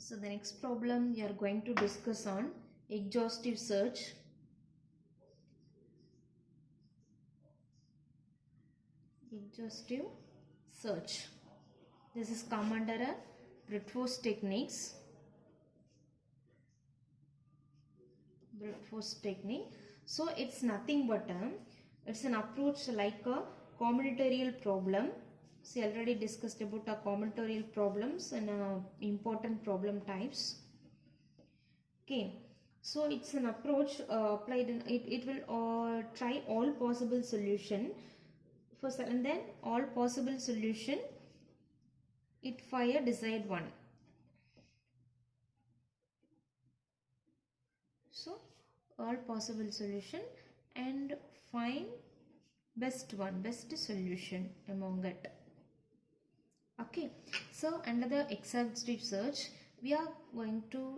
So the next problem we are going to discuss on exhaustive search. Exhaustive search. This is come under a brute force techniques. Brute force technique. So it's nothing but it's an approach like a combinatorial problem. See, already discussed about a combinatorial problems and important problem types. Okay, so it's an approach applied in it will try all possible solution first, and then all possible solution it fire decide one. So all possible solution and find best solution among it. Okay, so under the exhaustive search we are going to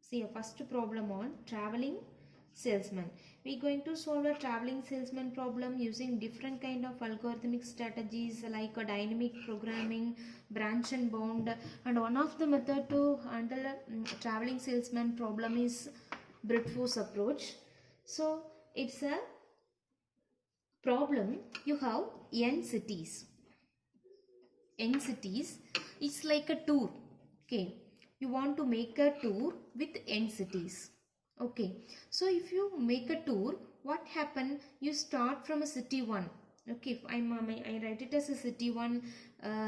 see a first problem on traveling salesman. We are going to solve a traveling salesman problem using different kind of algorithmic strategies like a dynamic programming, branch and bound, and one of the method to handle a traveling salesman problem is brute force approach. So it's a problem you have n cities. N cities, it's like a tour. Okay, you want to make a tour with n cities. Okay, so if you make a tour, what happen? You start from a city 1. Okay, I write it as a city 1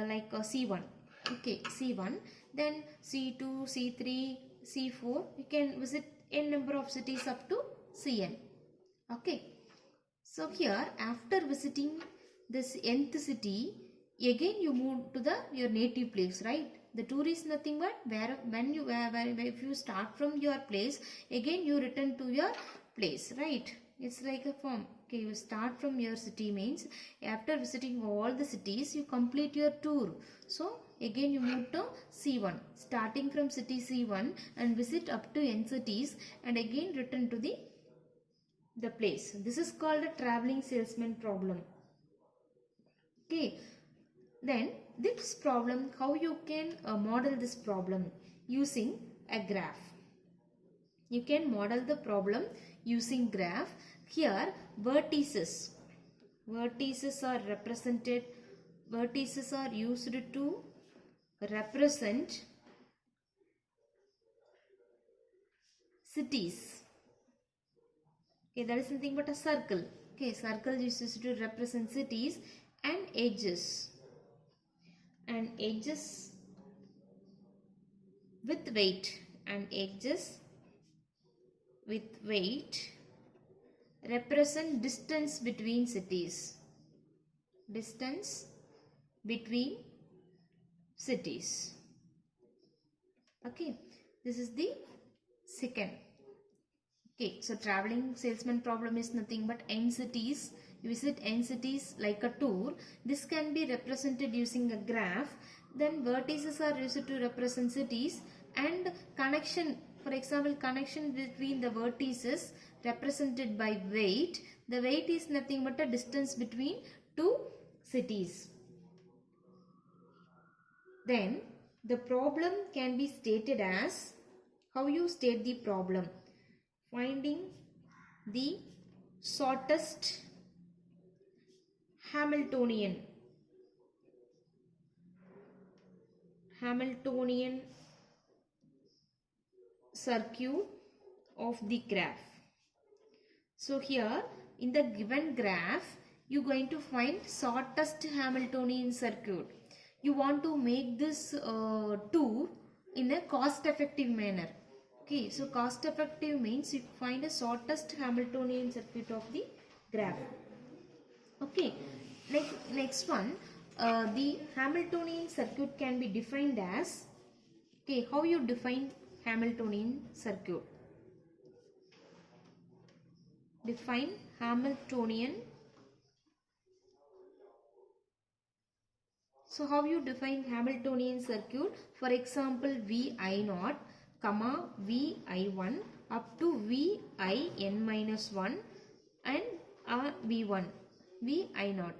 like a C1. Okay, C1, then C2, C3, C4. You can visit n number of cities up to Cn. Okay, so here after visiting this nth city, again you move to your native place, right? The tour is nothing but if you start from your place, again you return to your place, right? It's like a form. Okay, you start from your city means after visiting all the cities you complete your tour. So again you move to C1, starting from city C1 and visit up to n cities and again return to the place. This is called a traveling salesman problem. Okay, then this problem, how you can model this problem using a graph. You can model the problem using graph. Here vertices are represented, vertices are used to represent cities. Okay, that is nothing but a circle. Okay, circle is used to represent cities, and edges with weight, and edges with weight represent distance between cities. Distance between cities. Okay, this is the second. Okay, so traveling salesman problem is nothing but n cities. You visit n cities like a tour. This can be represented using a graph. Then vertices are used to represent cities, and connection, for example, connection between the vertices represented by weight. The weight is nothing but a distance between two cities. Then the problem can be stated as, how you state the problem? Finding the shortest Hamiltonian circuit of the graph. So here in the given graph you are going to find shortest Hamiltonian circuit. You want to make this tour in a cost effective manner. Okay, so cost effective means you find the shortest Hamiltonian circuit of the graph. Okay, next one, the Hamiltonian circuit can be defined as, okay, how you define Hamiltonian circuit? Define Hamiltonian. So how you define Hamiltonian circuit? For example, Vi0, comma Vi1 up to Vin minus 1 and V1, Vi0.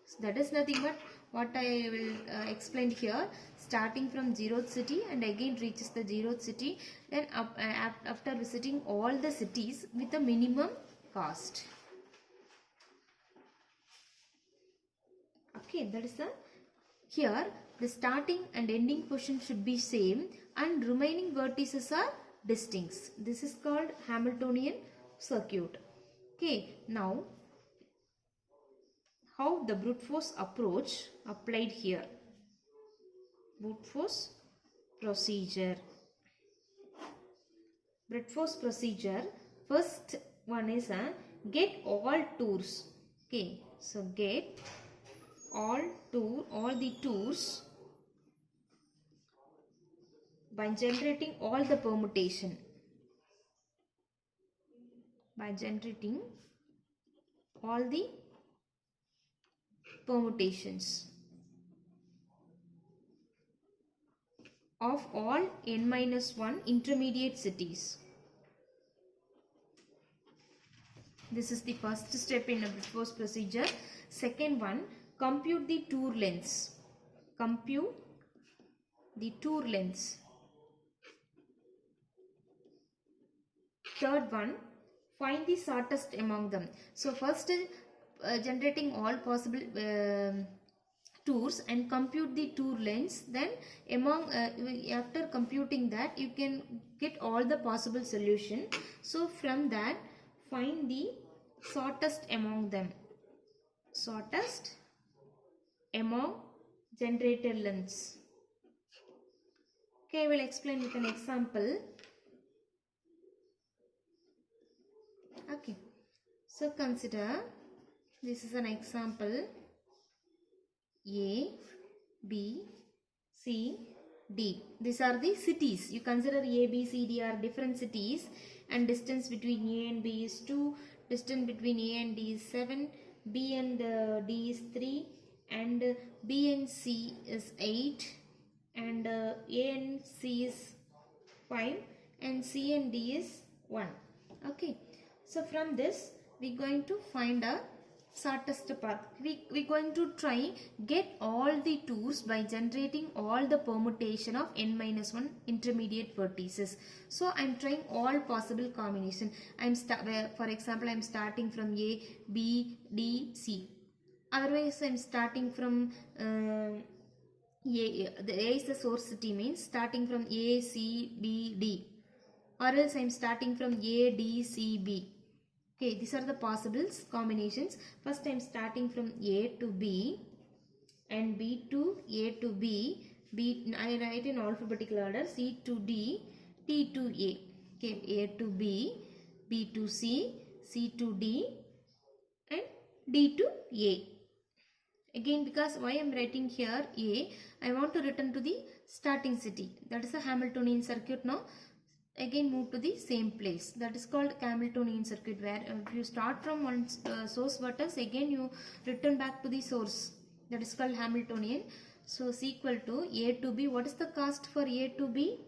So that is nothing but what I will explain here, starting from 0th city and again reaches the 0th city, then after visiting all the cities with a minimum cost. Okay, that is the here the starting and ending position should be same and remaining vertices are distinct. This is called Hamiltonian circuit. Okay, now how the brute force approach applied here. Brute force procedure. Brute force procedure. First one is get all tours. Okay, so get all the tours by generating all the permutation. By generating all the permutations of all n-1 intermediate cities. This is the first step in a brute force procedure. Second one, compute the tour lengths. Compute the tour lengths. Third one, find the shortest among them. So first generating all possible tours and compute the tour lengths. Then among after computing that, you can get all the possible solution. So from that, find the shortest among them. Shortest among generated lengths. Okay, I will explain with an example. Okay, so consider this is an example. A, B, C, D. These are the cities. You consider A, B, C, D are different cities and distance between A and B is 2, distance between A and D is 7, B and D is 3 and B and C is 8 and A and C is 5 and C and D is 1. Okay. So from this we are going to find a shortest path. We going to try get all the tours by generating all the permutation of n-1 intermediate vertices. So I am trying all possible combination. For example, I am starting from A, B, D, C. Otherwise I am starting from A is the source city, means starting from A, C, B, D. Or else I am starting from A, D, C, B. Okay, these are the possible combinations. First I am starting from A to B and B to A to B. I write in alphabetical order, C to D, T to A. Okay, A to B, B to C, C to D and D to A. Again, because why I am writing here A, I want to return to the starting city. That is a Hamiltonian circuit now. Again move to the same place. That is called Hamiltonian circuit, where if you start from one source vertex, again you return back to the source. That is called Hamiltonian. So is equal to A to B. What is the cost for A to B?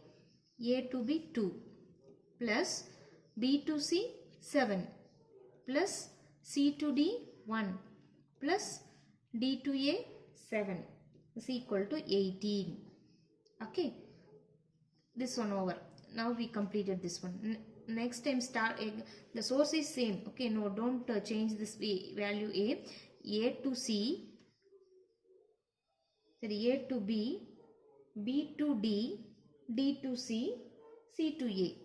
A to B 2 plus B to C 7 plus C to D 1 plus D to A 7 is equal to 18. Okay, this one over. Now we completed this one. Next time the source is same. Okay, no, don't change this value A to C, sorry, A to B, B to D, D to C, C to A,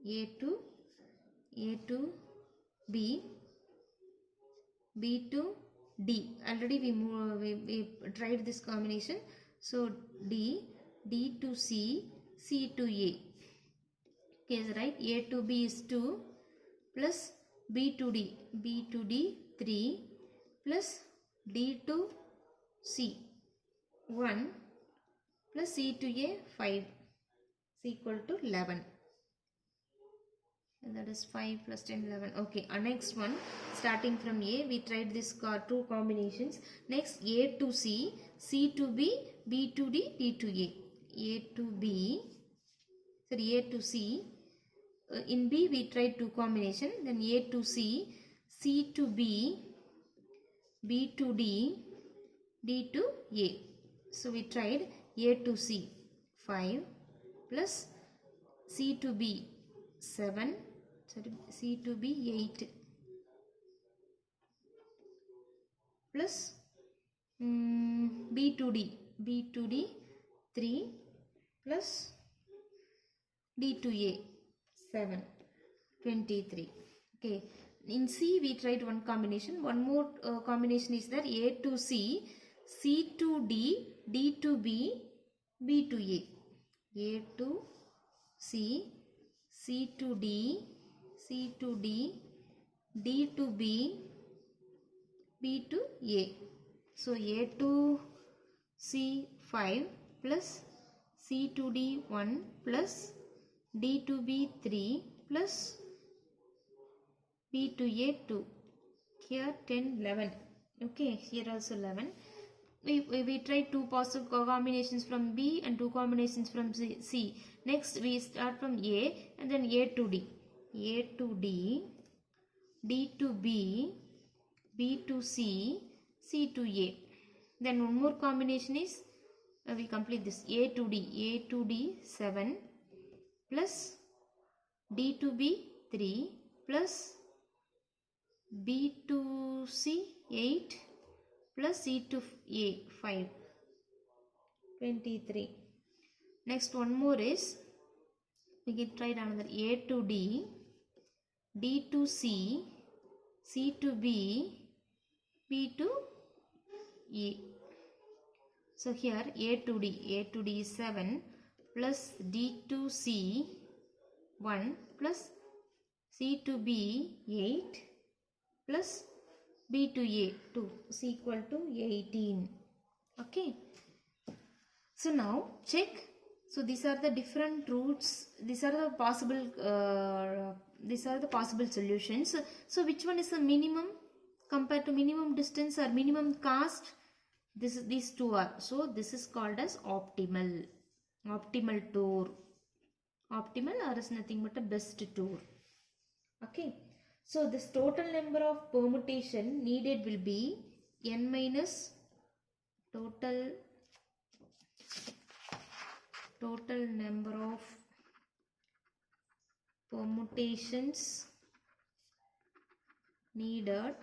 A to B, B to D. Already we tried this combination. So D to C, C to A. Okay, right? A to B is 2 plus B to D 3 plus D to C 1 plus C to A 5 is equal to 11. And that is 5 plus 10, 11. Okay, our next one, starting from A, we tried this two combinations. Next, A to C, C to B, B to D, D to A. A to B, sorry, A to C. In B, we tried two combination. Then A to C, C to B, B to D, D to A. So we tried A to C 5 plus C to B 7, sorry, C to B 8 plus B to D 3 plus D to A 7, 23. Okay, in C we tried one combination. One more combination is there: A to C, C to D, D to B, B to A. A to C, C to D, C to D, D to B, B to A. So A to C 5 plus C to D 1 plus D to B 3 plus B to A 2. Here 10, 11. Okay, here also 11. We tried two possible combinations from B and two combinations from C. Next we start from A and then A to D. A to D, D to B, B to C, C to A. Then one more combination is, we complete this, A to D 7 plus D to B 3 plus B to C 8 plus C to A 5, 23. Next one more is, we can try another, A to D, D to C, C to B, B to A. So here A to D is 7 plus D to C 1 plus C to B 8 plus B to A 2 is equal to 18. Okay. So now check. So these are the different roots. These are the possible solutions. So which one is the minimum compared to minimum distance or minimum cost? These two are. So this is called as optimal tour. Optimal or is nothing but a best tour. Okay. So this total number of permutation needed will be n minus total number of permutations needed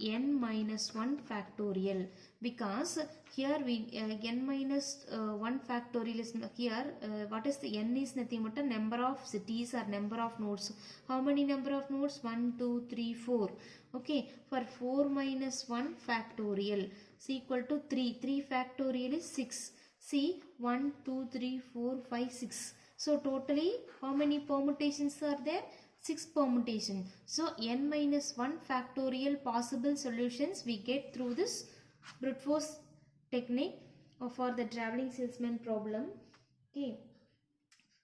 n minus 1 factorial, because here we n minus 1 factorial is here. What is the n is nothing but a number of cities or number of nodes. How many number of nodes? 1, 2, 3, 4. Okay, for 4 minus 1 factorial is equal to 3. 3 factorial is 6. See, 1, 2, 3, 4, 5, 6. So totally how many permutations are there? 6 permutation. So n minus 1 factorial possible solutions we get through this brute force technique for the traveling salesman problem. Okay.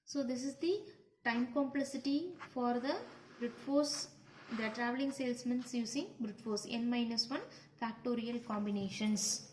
So this is the time complexity for the brute force, the traveling salesmen using brute force n minus 1 factorial combinations.